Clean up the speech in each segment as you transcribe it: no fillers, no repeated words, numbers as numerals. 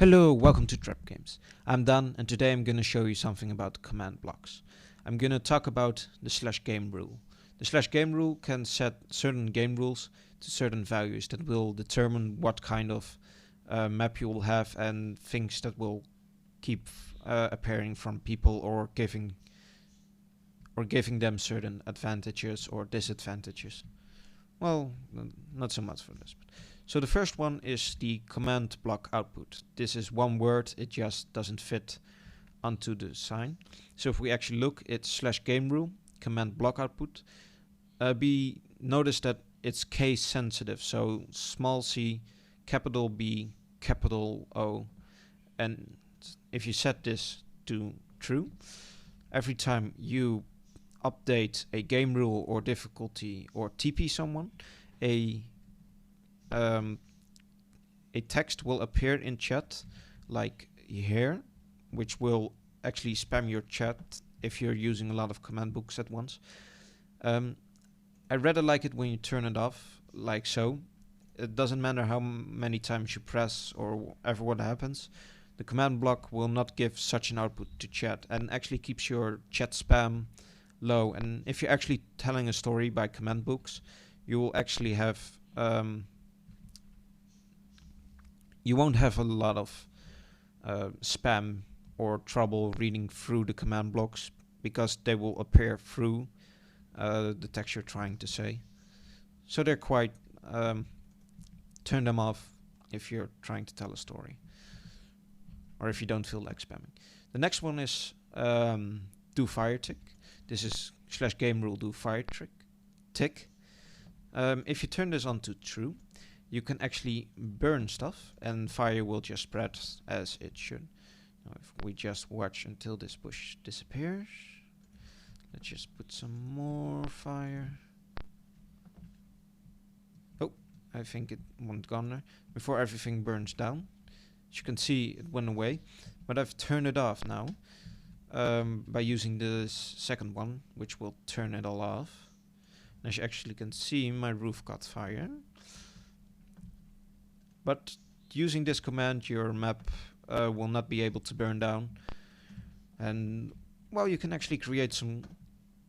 Hello, welcome to TrapGamez. I'm Daan, and today I'm going to show you something about command blocks. I'm going to talk about the /game rule. The /game rule can set certain game rules to certain values that will determine what kind of map you will have and things that will keep appearing from people or giving them certain advantages or disadvantages. Well, not so much for this. So the first one is the command block output. This is one word, it just doesn't fit onto the sign. So if we actually look, it's /game rule, command block output. Notice that it's case sensitive, so small c, capital B, capital O. And if you set this to true, every time you update a game rule or difficulty or TP someone, a text will appear in chat like here, which will actually spam your chat if you're using a lot of command books at once. I rather like it when you turn it off, like so. It doesn't matter how many times you press or whatever what happens. The command block will not give such an output to chat and actually keeps your chat spam low. And if you're actually telling a story by command books, you will actually have you won't have a lot of spam or trouble reading through the command blocks because they will appear through the text you're trying to say. So they're quite turn them off if you're trying to tell a story or if you don't feel like spamming. The next one is do fire tick. This is /game rule do fire tick. If you turn this on to true, you can actually burn stuff and fire will just spread as it should. Now if we just watch until this bush disappears, let's just put some more fire. Oh, I think it went gone there. Before everything burns down. As you can see, it went away, but I've turned it off now by using this second one, which will turn it all off. And as you actually can see, my roof caught fire. But using this command, your map will not be able to burn down. And, well, you can actually create some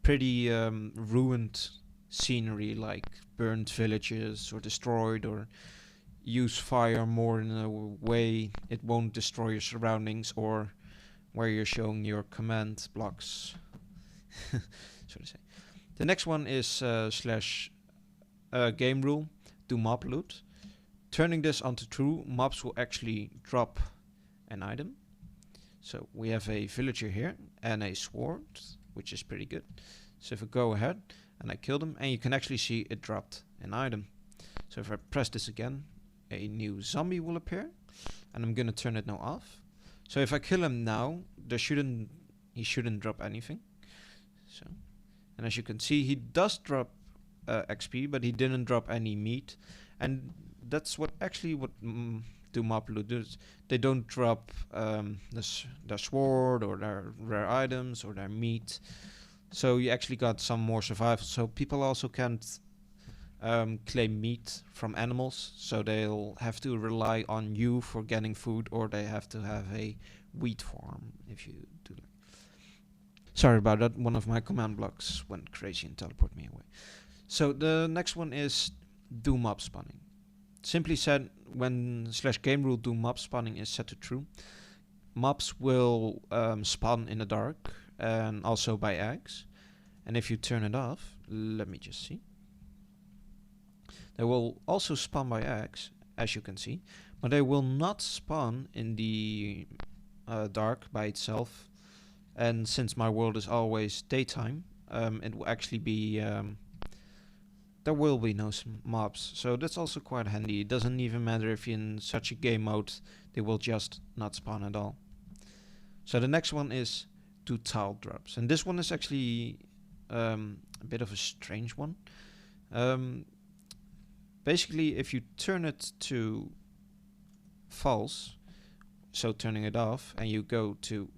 pretty ruined scenery, like burned villages or destroyed, or use fire more in a way it won't destroy your surroundings or where you're showing your command blocks. So to say. The next one is /game rule do mob loot. Turning this onto true, mobs will actually drop an item. So we have a villager here and a sword, which is pretty good. So if I go ahead and I kill them, and you can actually see it dropped an item. So if I press this again, a new zombie will appear, and I'm gonna turn it now off. So if I kill him now, he shouldn't drop anything. So, and as you can see, he does drop XP, but he didn't drop any meat, and that's what do mob loot does. They don't drop their sword or their rare items or their meat. So you actually got some more survival. So people also can't claim meat from animals, so they'll have to rely on you for getting food, or they have to have a wheat farm if you do that. Sorry about that, one of my command blocks went crazy and teleported me away. So the next one is do mob spawning. Simply said, when /game rule do mob spawning is set to true, mobs will spawn in the dark and also by eggs. And if you turn it off, let me just see. They will also spawn by eggs, as you can see, but they will not spawn in the dark by itself. And since my world is always daytime, it will actually be there will be no mobs, so that's also quite handy. It doesn't even matter if you're in such a game mode, they will just not spawn at all. So the next one is do tile drops, and this one is actually a bit of a strange one. Basically, if you turn it to false, so turning it off, and you go to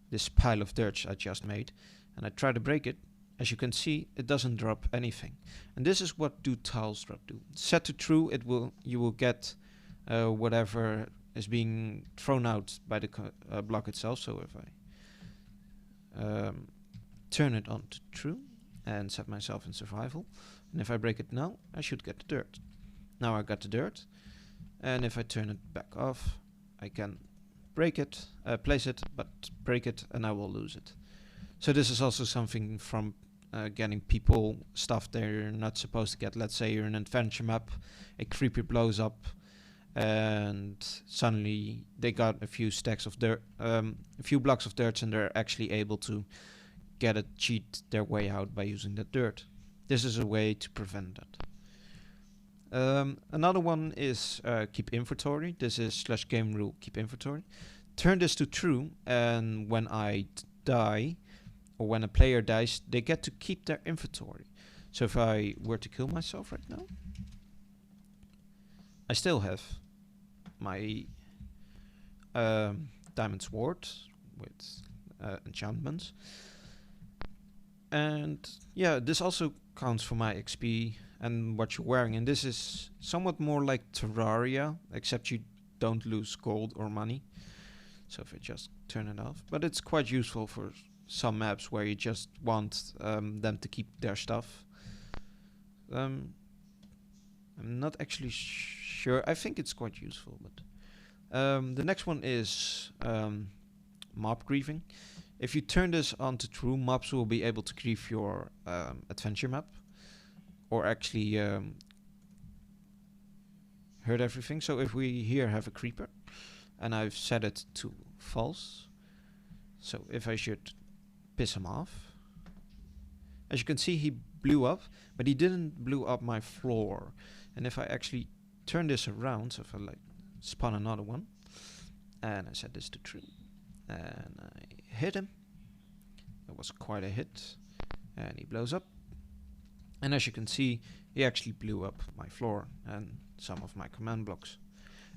this pile of dirt I just made, and I try to break it, as you can see, it doesn't drop anything. And this is what do tiles drop do. Set to true, you will get whatever is being thrown out by the block itself. So if I turn it on to true and set myself in survival, and if I break it now, I should get the dirt. Now I got the dirt, and if I turn it back off, I can break it, place it, but break it, and I will lose it. So this is also something from getting people stuff they're not supposed to get. Let's say you're in an adventure map, a creeper blows up, and suddenly they got a few stacks of dirt, a few blocks of dirt, and they're actually able to cheat their way out by using that dirt. This is a way to prevent that. Another one is keep inventory. This is /GameRule keep inventory. Turn this to true, and when I die, or when a player dies, they get to keep their inventory. So if I were to kill myself right now, I still have my diamond sword with enchantments. And yeah, this also counts for my XP and what you're wearing. And this is somewhat more like Terraria, except you don't lose gold or money. So if I just turn it off. But it's quite useful for some maps where you just want them to keep their stuff. I'm not actually sure. I think it's quite useful. But the next one is mob grieving. If you turn this on to true, mobs will be able to grieve your adventure map, or actually hurt everything. So if we here have a creeper, and I've set it to false, so if I should piss him off, as you can see, he blew up, but he didn't blow up my floor. And if I actually turn this around, so if I like spawn another one, and I set this to true, and I hit him, it was quite a hit, and he blows up. And as you can see, he actually blew up my floor and some of my command blocks.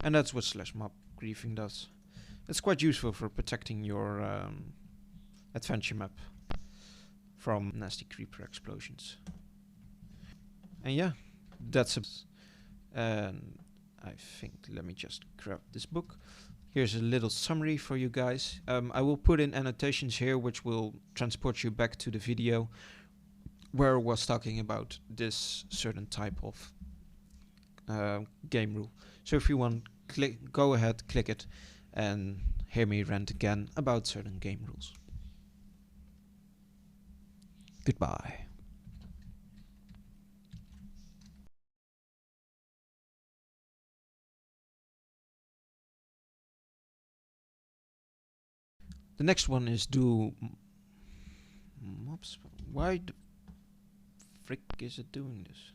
And that's what /mob griefing does. It's quite useful for protecting your adventure map from nasty creeper explosions. And yeah, that's it. And I think, let me just grab this book. Here's a little summary for you guys. I will put in annotations here which will transport you back to the video where I was talking about this certain type of game rule. So if you want, go ahead, click it, and hear me rant again about certain game rules. Goodbye. The next one is do mobs. Why the frick is it doing this?